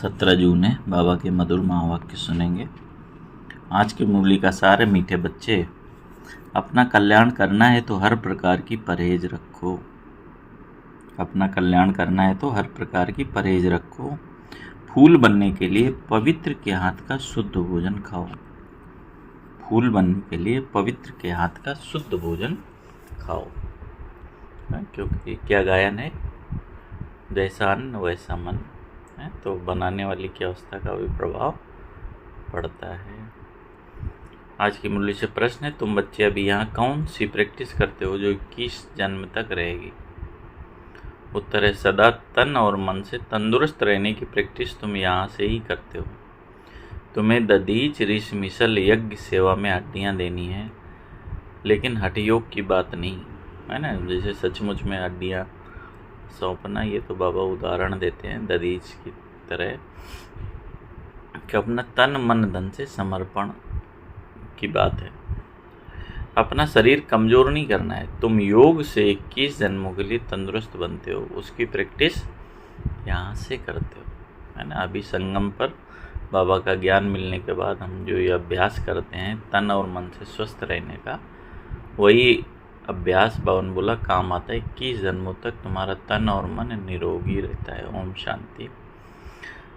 17 जून है। बाबा के मधुर महावाक्य सुनेंगे। आज की मुरली का सार है, मीठे बच्चे, अपना कल्याण करना है तो हर प्रकार की परहेज रखो। अपना कल्याण करना है तो हर प्रकार की परहेज रखो। फूल बनने के लिए पवित्र के हाथ का शुद्ध भोजन खाओ। फूल बनने के लिए पवित्र के हाथ का शुद्ध भोजन खाओ। क्योंकि क्या गायन है, जैसा अन्न वैसा मन है, तो बनाने वाली की अवस्था का भी प्रभाव पड़ता है। आज की मुरली से प्रश्न है, तुम बच्चे अभी यहाँ कौन सी प्रैक्टिस करते हो जो 21 जन्म तक रहेगी? उत्तर है, सदा तन और मन से तंदुरुस्त रहने की प्रैक्टिस तुम यहाँ से ही करते हो। तुम्हें दधीच ऋषि मिसल यज्ञ सेवा में हड्डियाँ देनी है, लेकिन हठ योग की बात नहीं है ना। जैसे सचमुच में हड्डियाँ सौंपना, ये तो बाबा उदाहरण देते हैं दधीच की तरह कि अपना तन मन धन से समर्पण की बात है। अपना शरीर कमज़ोर नहीं करना है। तुम योग से 21 जन्मों के लिए तंदुरुस्त बनते हो, उसकी प्रैक्टिस यहाँ से करते हो, है ना। अभी संगम पर बाबा का ज्ञान मिलने के बाद हम जो ये अभ्यास करते हैं तन और मन से स्वस्थ रहने का, वही अभ्यास बावन बोला काम आता है। 21 जन्मों तक तुम्हारा तन और मन निरोगी रहता है। ओम शांति।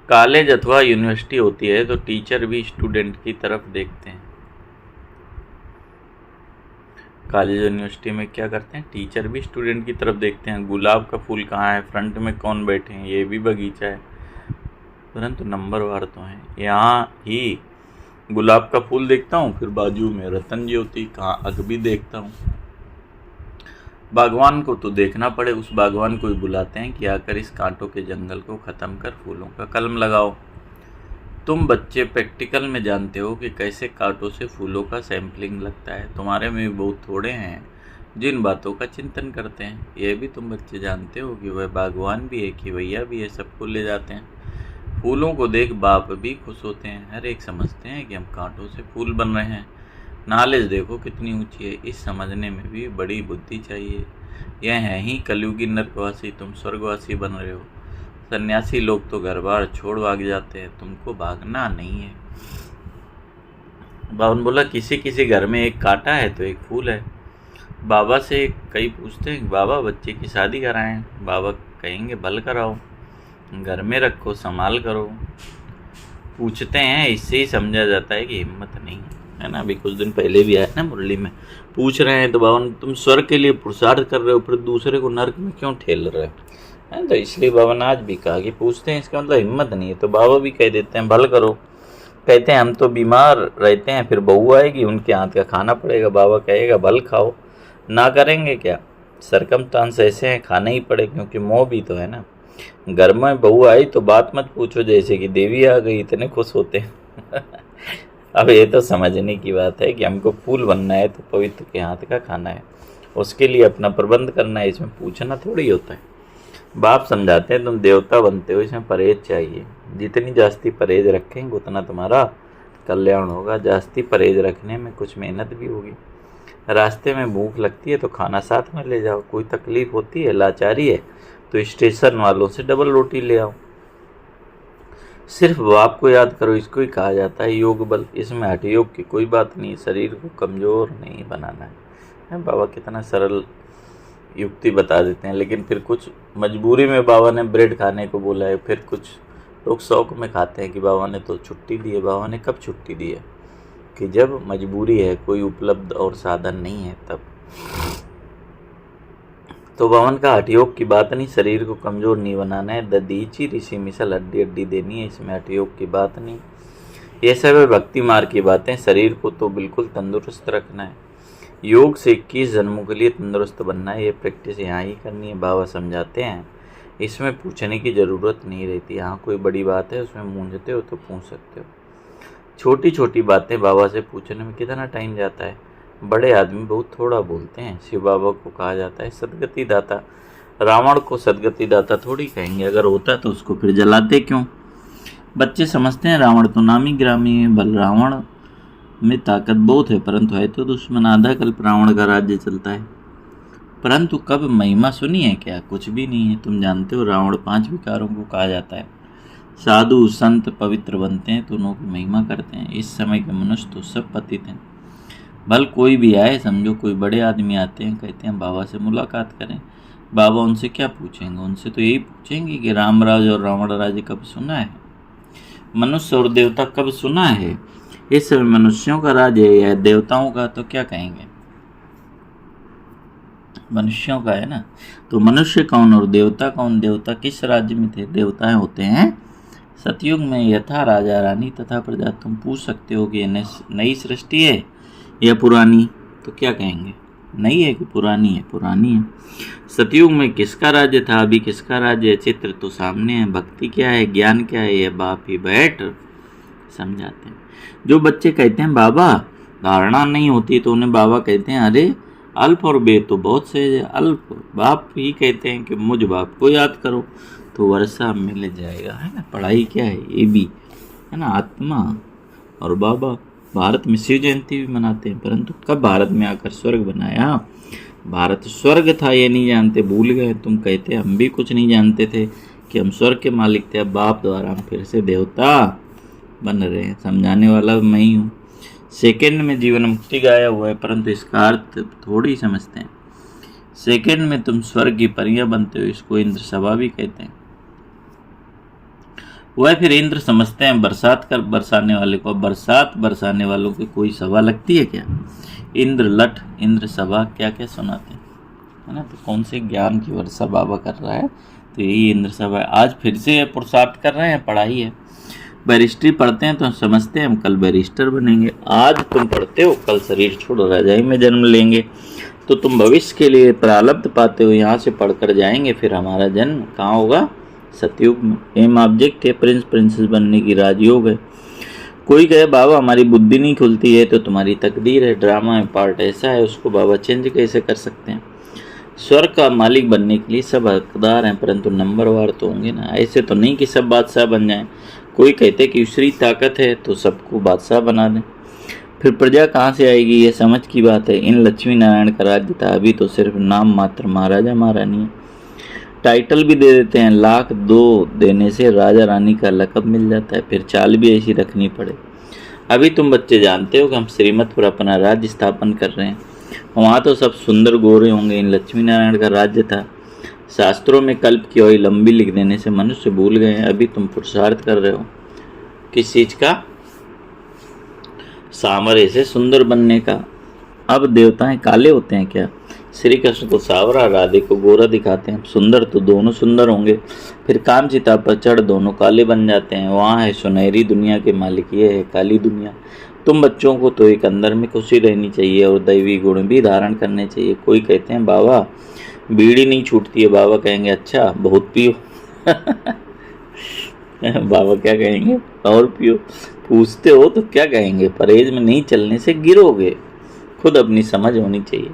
कॉलेज अथवा यूनिवर्सिटी होती है तो टीचर भी स्टूडेंट की तरफ देखते हैं। कॉलेज यूनिवर्सिटी में क्या करते हैं, टीचर भी स्टूडेंट की तरफ देखते हैं। गुलाब का फूल कहाँ है, फ्रंट में कौन बैठे हैं, ये भी बगीचा है, परंतु नंबरवार तो है। यहाँ ही गुलाब का फूल देखता हूँ, फिर बाजू में रतन ज्योति कहाँ अग भी देखता हूँ। बागवान को तो देखना पड़े, उस बागवान को ही बुलाते हैं कि आकर इस कांटों के जंगल को ख़त्म कर फूलों का कलम लगाओ। तुम बच्चे प्रैक्टिकल में जानते हो कि कैसे कांटों से फूलों का सैंपलिंग लगता है। तुम्हारे में भी बहुत थोड़े हैं जिन बातों का चिंतन करते हैं। यह भी तुम बच्चे जानते हो कि वह बागवान भी है कि भैया भी है, सबको ले जाते हैं। फूलों को देख बाप भी खुश होते हैं। हर एक समझते हैं कि हम कांटों से फूल बन रहे हैं। नॉलेज देखो कितनी ऊंची है, इस समझने में भी बड़ी बुद्धि चाहिए। यह है ही कलयुगी नरकवासी, तुम स्वर्गवासी बन रहे हो। सन्यासी लोग तो घर बार छोड़ भाग जाते हैं, तुमको भागना नहीं है। बावन बोला, किसी किसी घर में एक कांटा है तो एक फूल है। बाबा से कई पूछते हैं, बाबा बच्चे की शादी कराएं। बाबा कहेंगे भल कराओ, घर में रखो, संभाल करो। पूछते हैं, इससे ही समझा जाता है कि हिम्मत नहीं है ना। अभी कुछ दिन पहले भी आया ना मुरली में, पूछ रहे हैं तो बाबा तुम स्वर्ग के लिए पुरुषार्थ कर रहे हो, फिर दूसरे को नरक में क्यों ठेल रहे हो? तो इसलिए बाबा ने आज भी कहा कि पूछते हैं, इसका मतलब हिम्मत नहीं है। तो बाबा भी कह देते हैं भल करो। कहते हैं हम तो बीमार रहते हैं, फिर बहू आएगी, उनके हाथ का खाना पड़ेगा। बाबा कहेगा भल खाओ, ना करेंगे क्या? सरकमस्टांस ऐसे हैं, खाना ही पड़े, क्योंकि मोह भी तो है ना। घर में बहू आई तो बात मत पूछो जैसे कि देवी आ गई, इतने खुश होते हैं। अब ये तो समझने की बात है कि हमको फूल बनना है तो पवित्र के हाथ का खाना है, उसके लिए अपना प्रबंध करना है। इसमें पूछना थोड़ी होता है। बाप समझाते हैं तुम देवता बनते हो, इसमें परहेज चाहिए। जितनी जास्ती परहेज रखेंगे उतना तुम्हारा कल्याण होगा। जास्ती परहेज रखने में कुछ मेहनत भी होगी। रास्ते में भूख लगती है तो खाना साथ में ले जाओ। कोई तकलीफ होती है, लाचारी है, तो स्टेशन वालों से डबल रोटी ले आओ। सिर्फ बाप को याद करो, इसको ही कहा जाता है योग बल। इसमें हठ योग की कोई बात नहीं, शरीर को कमज़ोर नहीं बनाना है। बाबा कितना सरल युक्ति बता देते हैं, लेकिन फिर कुछ मजबूरी में बाबा ने ब्रेड खाने को बोला है। फिर कुछ लोग शौक में खाते हैं कि बाबा ने तो छुट्टी दी है। बाबा ने कब छुट्टी दी है? कि जब मजबूरी है, कोई उपलब्ध और साधन नहीं है तब। तो बावन का हठ योग की बात नहीं, शरीर को कमज़ोर नहीं बनाना है। दधीची ऋषि मिसल हड्डी हड्डी देनी है, इसमें हठ योग की बात नहीं। ये सब है भक्ति मार्ग की बातें। शरीर को तो बिल्कुल तंदुरुस्त रखना है। योग से 21 जन्मों के लिए तंदुरुस्त बनना है, ये प्रैक्टिस यहाँ ही करनी है। बाबा समझाते हैं, इसमें पूछने की ज़रूरत नहीं रहती। यहाँ कोई बड़ी बात है उसमें मूंझते हो तो पूछ सकते हो। छोटी छोटी बातें बाबा से पूछने में कितना टाइम जाता है। बड़े आदमी बहुत थोड़ा बोलते हैं। शिव बाबा को कहा जाता है सदगति दाता। रावण को सदगति दाता थोड़ी कहेंगे, अगर होता तो उसको फिर जलाते क्यों? बच्चे समझते हैं रावण तो नामी ग्रामी है। बल रावण में ताकत बहुत है, परंतु है तो दुश्मन। आधा कल्प रावण का राज्य चलता है, परंतु कब महिमा सुनी है क्या? कुछ भी नहीं है। तुम जानते हो रावण 5 विकारों को कहा जाता है। साधु संत पवित्र बनते हैं तो उनकी महिमा करते हैं। इस समय के मनुष्य तो सब पतित हैं। भल कोई भी आए, समझो कोई बड़े आदमी आते हैं, कहते हैं बाबा से मुलाकात करें। बाबा उनसे क्या पूछेंगे? उनसे तो यही पूछेंगे कि रामराज और रावण राज्य कब सुना है, मनुष्य और देवता कब सुना है। इस समय मनुष्यों का राज्य है या देवताओं का, तो क्या कहेंगे? मनुष्यों का है ना। तो मनुष्य कौन और देवता कौन? देवता किस राज्य में थे? देवताएं होते हैं सतयुग में। यथा राजा रानी तथा प्रजा। तुम पूछ सकते हो कि ये नई सृष्टि है या पुरानी, तो क्या कहेंगे? नई है कि पुरानी है? पुरानी है। सतयुग में किसका राज्य था, अभी किसका राज्य है? चित्र तो सामने है। भक्ति क्या है, ज्ञान क्या है, ये बाप ही बैठ समझाते हैं। जो बच्चे कहते हैं बाबा धारणा नहीं होती, तो उन्हें बाबा कहते हैं अरे अल्प और बे तो बहुत सहज है। अल्प बाप ही कहते हैं कि मुझ बाप को याद करो तो वर्षा मिल जाएगा, है ना। पढ़ाई क्या है, ये भी है ना। आत्मा और बाबा। भारत में शिव जयंती भी मनाते हैं, परंतु कब भारत में आकर स्वर्ग बनाया? भारत स्वर्ग था ये नहीं जानते, भूल गए। तुम कहते हम भी कुछ नहीं जानते थे कि हम स्वर्ग के मालिक थे। अब बाप द्वारा हम फिर से देवता बन रहे हैं। समझाने वाला मैं ही हूँ। सेकंड में जीवन मुक्ति गाया हुआ है, परंतु इसका अर्थ थोड़ी समझते हैं। सेकंड में तुम स्वर्ग की परियां बनते हो, इसको इंद्र सभा भी कहते हैं। वह फिर इंद्र समझते हैं बरसात कर बरसाने वाले को। बरसात बरसाने वालों की कोई सभा लगती है क्या? इंद्र लठ, इंद्र सभा, क्या क्या सुनाते हैं, है ना। तो कौन से ज्ञान की वर्षा बाबा कर रहा है? तो यही इंद्र सभा है। आज फिर से पुरुषार्थ कर रहे हैं, पढ़ाई है। बैरिस्ट्री पढ़ते हैं तो समझते हैं हम कल बैरिस्टर बनेंगे। आज तुम पढ़ते हो, कल शरीर छोड़ रजाई में जन्म लेंगे, तो तुम भविष्य के लिए प्रारब्ध पाते हो। यहाँ से पढ़कर जाएंगे, फिर हमारा जन्म कहाँ होगा? सतयुग में। एम ऑब्जेक्ट है प्रिंस प्रिंसेस बनने की, राजयोग है। कोई कहे बाबा हमारी बुद्धि नहीं खुलती है, तो तुम्हारी तकदीर है, ड्रामा है, पार्ट ऐसा है, उसको बाबा चेंज कैसे कर सकते हैं? स्वर्ग का मालिक बनने के लिए सब हकदार हैं, परंतु नंबरवार तो होंगे ना। ऐसे तो नहीं कि सब बादशाह बन जाएं। कोई कहते कि ईश्वरी ताकत है तो सबको बादशाह बना दें, फिर प्रजा कहाँ से आएगी? ये समझ की बात है। इन लक्ष्मी नारायण का राज्य था, अभी तो सिर्फ नाम मात्र महाराजा महारानी है। टाइटल भी दे देते हैं, लाख दो देने से राजा रानी का लक़ब मिल जाता है, फिर चाल भी ऐसी रखनी पड़े। अभी तुम बच्चे जानते हो कि हम श्रीमत पर अपना राज्य स्थापन कर रहे हैं। वहाँ तो सब सुंदर गोरे होंगे। इन लक्ष्मी नारायण का राज्य था। शास्त्रों में कल्प की ओर लंबी लिख देने से मनुष्य भूल गए हैं। अभी तुम पुरुषार्थ कर रहे हो किस चीज का? सामरे से सुंदर बनने का। अब देवताएं काले होते हैं क्या? श्री कृष्ण को सावरा, राधे को गोरा दिखाते हैं। सुंदर तो दोनों सुंदर होंगे, फिर काम चिता पर चढ़ दोनों काले बन जाते हैं। वहाँ है सुनहरी दुनिया के मालिक, ये है काली दुनिया। तुम बच्चों को तो एक अंदर में खुशी रहनी चाहिए और दैवी गुण भी धारण करने चाहिए। कोई कहते हैं बाबा बीड़ी नहीं छूटती है, बाबा कहेंगे अच्छा बहुत पियो। बाबा क्या कहेंगे? और पियो। पूछते हो तो क्या कहेंगे? परहेज में नहीं चलने से गिरोगे। खुद अपनी समझ होनी चाहिए।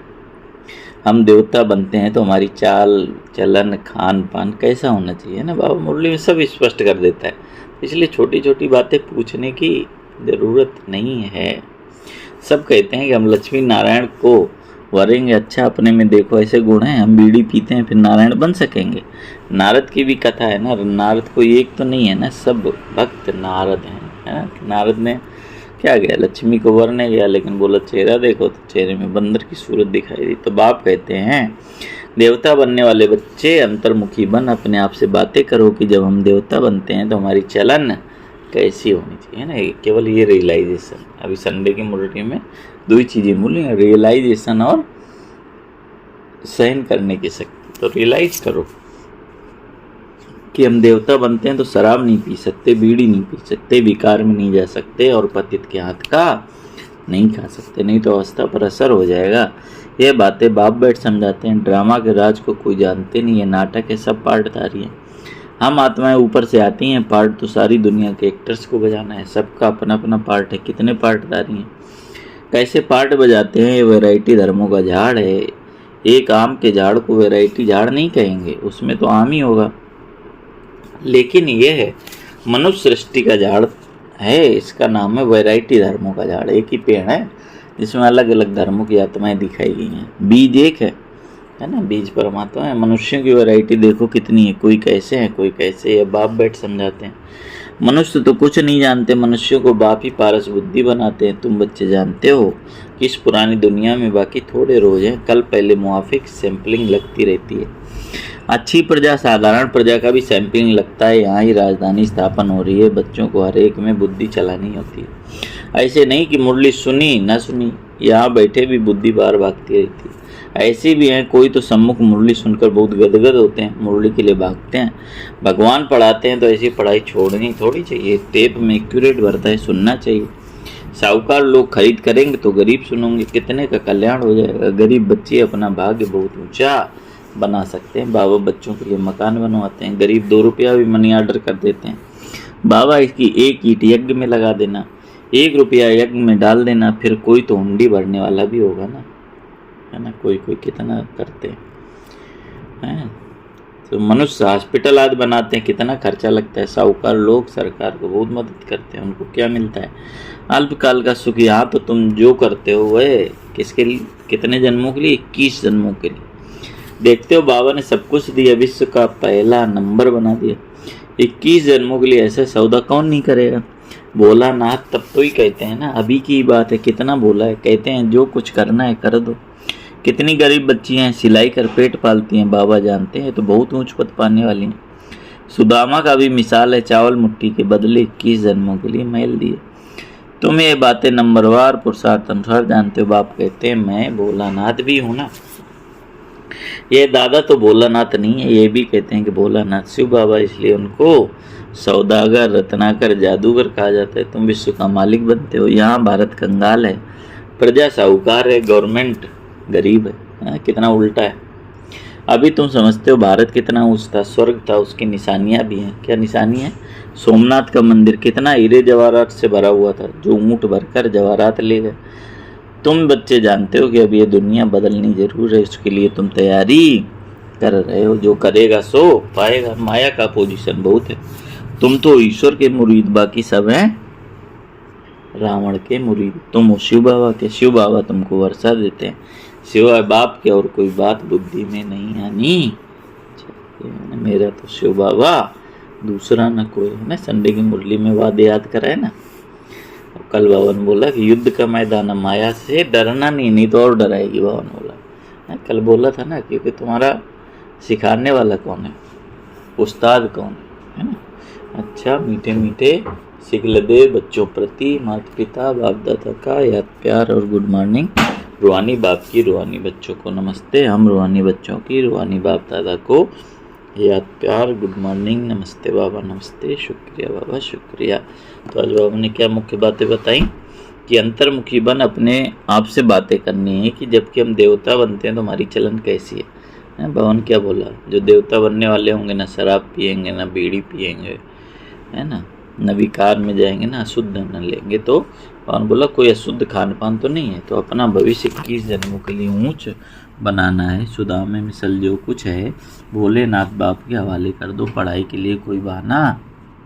हम देवता बनते हैं तो हमारी चाल चलन खान पान कैसा होना चाहिए ना। बाबा मुरली में सब स्पष्ट कर देता है, इसलिए छोटी छोटी बातें पूछने की ज़रूरत नहीं है। सब कहते हैं कि हम लक्ष्मी नारायण को वरेंगे। अच्छा अपने में देखो ऐसे गुण हैं, हम बीड़ी पीते हैं फिर नारायण बन सकेंगे? नारद की भी कथा है ना। नारद कोई एक तो नहीं है ना, सब भक्त नारद हैं, है ना। नारद ने क्या गया, लक्ष्मी को वरने गया, लेकिन बोला चेहरा देखो तो चेहरे में बंदर की सूरत दिखाई दी। तो बाप कहते हैं देवता बनने वाले बच्चे अंतर्मुखी बन अपने आप से बातें करो कि जब हम देवता बनते हैं तो हमारी चलन कैसी होनी चाहिए ना। केवल ये रियलाइजेशन। अभी संडे की मुरली में दो ही चीज़ें बोली, रियलाइजेशन और सहन करने की शक्ति। तो रियलाइज करो कि हम देवता बनते हैं तो शराब नहीं पी सकते, बीड़ी नहीं पी सकते, विकार में नहीं जा सकते और पतित के हाथ का नहीं खा सकते, नहीं तो अवस्था पर असर हो जाएगा। ये बातें बाप बैठ समझाते हैं। ड्रामा के राज को कोई जानते नहीं है, नाटक है, सब पार्टधारी हैं। हम आत्माएं ऊपर से आती हैं, पार्ट तो सारी दुनिया के एक्टर्स को बजाना है। सबका अपना अपना पार्ट है। कितने पार्टधारी हैं, कैसे पार्ट बजाते हैं। ये वैरायटी धर्मों का झाड़ है। एक आम के झाड़ को वैरायटी झाड़ नहीं कहेंगे, उसमें तो आम ही होगा। लेकिन ये है मनुष्य सृष्टि का झाड़ है, इसका नाम है वैरायटी धर्मों का झाड़। एक ही पेड़ है जिसमें अलग अलग धर्मों की आत्माएं दिखाई गई हैं। बीज एक है, है ना, बीज परमात्मा है। मनुष्यों की वैरायटी देखो कितनी है, कोई कैसे है कोई कैसे है। बाप बैठ समझाते हैं, मनुष्य तो कुछ नहीं जानते, मनुष्यों को बाप ही पारस बुद्धि बनाते हैं। तुम बच्चे जानते हो कि इस पुरानी दुनिया में बाकी थोड़े रोज हैं, कल पहले मुआफिक सैंपलिंग लगती रहती है। अच्छी प्रजा साधारण प्रजा का भी सैंपलिंग लगता है। यहाँ ही राजधानी स्थापन हो रही है, बच्चों को हर एक में बुद्धि चलानी होती है। ऐसे नहीं कि मुरली सुनी न सुनी, यहाँ बैठे भी बुद्धि बाहर भागती रहती है। ऐसे भी हैं, कोई तो सम्मुख मुरली सुनकर बहुत गदगद होते हैं, मुरली के लिए भागते हैं। भगवान पढ़ाते हैं तो ऐसी पढ़ाई छोड़नी थोड़ी चाहिए, टेप में एक्यूरेट भरता है, सुनना चाहिए। साहूकार लोग खरीद करेंगे तो गरीब सुनोगे, कितने का कल्याण हो जाएगा। गरीब बच्चे अपना भाग्य बहुत ऊंचा बना सकते हैं। बाबा बच्चों के लिए मकान बनवाते हैं, गरीब 2 रुपया भी मनी ऑर्डर कर देते हैं। बाबा इसकी एक ईंट यज्ञ में लगा देना, 1 रुपया यज्ञ में डाल देना, फिर कोई तो हुंडी भरने वाला भी होगा ना, है ना। कोई कोई कितना करते हैं। तो मनुष्य हॉस्पिटल आदि बनाते हैं, कितना खर्चा लगता है। साहूकार लोग सरकार को बहुत मदद करते हैं, उनको क्या मिलता है? अल्पकाल का सुख। यहाँ तो तुम जो करते हो वह किसके लिए, कितने जन्मों के लिए? 21 जन्मों के लिए। देखते हो बाबा ने सब कुछ दिया, विश्व का पहला नंबर बना दिया। 21 जन्मों के लिए ऐसा सौदा कौन नहीं करेगा? भोलानाथ तब तो ही कहते हैं ना, अभी की बात है, कितना बोला है। कहते हैं जो कुछ करना है कर दो। कितनी गरीब बच्चियां हैं, सिलाई कर पेट पालती हैं, बाबा जानते हैं, तो बहुत ऊंच पद पाने वाली हैं। सुदामा का भी मिसाल है, चावल मुट्ठी के बदले 21 जन्मों के लिए महल दिए। तुम ये बातें नंबरवार पुरुषार्थ अनुसार जानते हो। बाप कहते हैं मैं भोलानाथ भी हूं ना। ये दादा तो भोलानाथ नहीं है, ये भी कहते हैं कि भोलानाथ शिव बाबा, इसलिए उनको सौदागर, रत्नाकर, जादूगर कहा जाता है। तुम विश्व का मालिक बनते हो। यहाँ भारत कंगाल है, प्रजा साहूकार है, गवर्नमेंट गरीब है। कितना उल्टा है। अभी तुम समझते हो भारत कितना ऊंच था, स्वर्ग था, उसकी निशानियां भी हैं। क्या निशानी है? सोमनाथ का मंदिर कितना हीरे जवाहरात से भरा हुआ था, जो ऊंट भरकर जवाहरात ले गए। तुम बच्चे जानते हो कि अब ये दुनिया बदलनी जरूर है, उसके लिए तुम तैयारी कर रहे हो। जो करेगा सो पाएगा। माया का पोजीशन बहुत है। तुम तो ईश्वर के मुरीद, बाकी सब हैं रावण के मुरीद। तुम हो शिव बाबा के, शिव बाबा तुमको वर्षा देते हैं। सिवाय बाप के और कोई बात बुद्धि में नहीं आनी। मेरा तो शिव बाबा, दूसरा न कोई, है ना। संडे की मुरली में वादे याद कराए ना। और कल बाबा ने बोला कि युद्ध का मैदान, माया से डरना नहीं तो और डराएगी। बाबा ने बोला, कल बोला था ना, क्योंकि तुम्हारा सिखाने वाला कौन है, उस्ताद कौन है ना। अच्छा, मीठे मीठे सिखलदे बच्चों प्रति माता पिता बाप दादा का याद प्यार और गुड मॉर्निंग। रूहानी बाप की रूहानी बच्चों को नमस्ते। हम रूहानी बच्चों की रूहानी बाप दादा को याद प्यार, गुड मॉर्निंग, नमस्ते बाबा, नमस्ते, शुक्रिया बाबा, शुक्रिया। तो आज बाबा ने क्या मुख्य बातें बताई कि अंतर्मुखी बन अपने आप से बातें करनी है, कि जबकि हम देवता बनते हैं तो हमारी चलन कैसी है। बाबा ने क्या बोला, जो देवता बनने वाले होंगे ना शराब पियेंगे, ना बीड़ी पियेंगे, है ना, न विकार में जाएंगे, ना अशुद्ध न लेंगे। तो भगवान बोला कोई अशुद्ध खान पान तो नहीं है। तो अपना भविष्य 21 जन्मों के लिए ऊंच बनाना है। सुदामे मिसल जो कुछ है भोलेनाथ बाप के हवाले कर दो। पढ़ाई के लिए कोई बहाना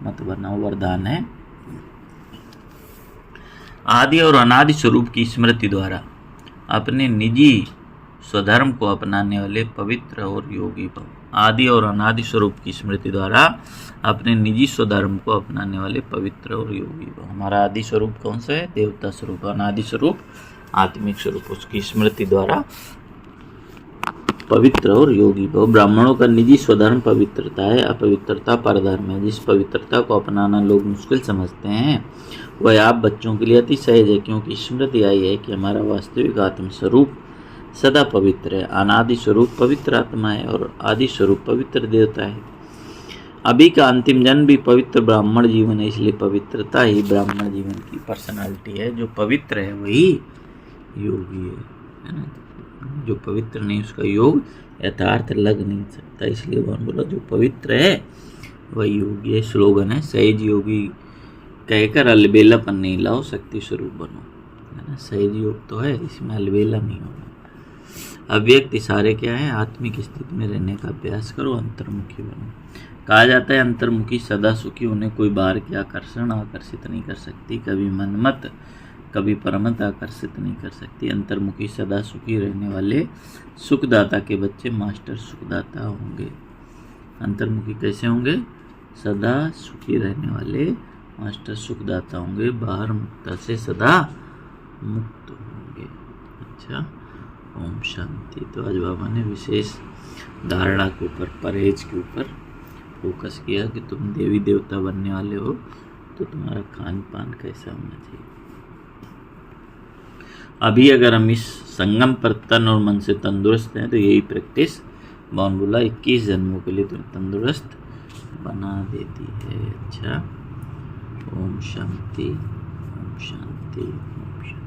मत बनाओ, वरदान है। आदि और अनादि स्वरूप की स्मृति द्वारा अपने निजी स्वधर्म को अपनाने वाले पवित्र और योगी भव। आदि और अनादि स्वरूप की स्मृति द्वारा अपने निजी स्वधर्म को अपनाने वाले पवित्र और योगी भव। हमारा आदि स्वरूप कौन सा है? देवता स्वरूप। अनादि स्वरूप आत्मिक स्वरूप। उसकी स्मृति द्वारा पवित्र और योगी भव। ब्राह्मणों का निजी स्वधर्म पवित्रता है, अपवित्रता परधर्म है। जिस पवित्रता को अपनाना लोग मुश्किल समझते हैं वह आप बच्चों के लिए अति सहज है, क्योंकि स्मृति आई है कि हमारा वास्तविक आत्म स्वरूप सदा पवित्र है। अनादि स्वरूप पवित्र आत्मा है और आदि स्वरूप पवित्र देवता है। अभी का अंतिम जन्म भी पवित्र ब्राह्मण जीवन है, इसलिए पवित्रता ही ब्राह्मण जीवन की पर्सनालिटी है। जो पवित्र है वही योगी है ना। जो पवित्र नहीं उसका योग यथार्थ लग नहीं सकता। इसलिए भगवान बोला जो पवित्र है वही योगी है। स्लोगन है, सहज योगी कहकर अलबेलापन नहीं लाओ, शक्ति स्वरूप बनो, है ना। सहज योग तो है, इसमें अलबेला नहीं होगा। अव्यक्त इशारे क्या है? आत्मिक स्थिति में रहने का अभ्यास करो, अंतर्मुखी बनो। कहा जाता है अंतर्मुखी सदा सुखी, उन्हें कोई बाहर के आकर्षण आकर्षित नहीं कर सकती। कभी मन मत कभी परमत आकर्षित नहीं कर सकती। अंतर्मुखी सदा सुखी रहने वाले सुखदाता के बच्चे मास्टर सुखदाता होंगे। अंतर्मुखी कैसे होंगे? सदा सुखी रहने वाले मास्टर सुखदाता होंगे, बाहर मुक्ता से सदा मुक्त होंगे। अच्छा, ओम शांति। तो आज बाबा ने विशेष धारणा के ऊपर, परहेज के ऊपर फोकस किया कि तुम देवी देवता बनने वाले हो तो तुम्हारा खान पान कैसा होना चाहिए। अभी अगर हम इस संगम पर तन और मन से तंदुरुस्त हैं तो यही प्रैक्टिस भगवान बोला 21 जन्मों के लिए तुम्हें तंदुरुस्त बना देती है। अच्छा, ओम शांति, ओम शांति, ओम शांति।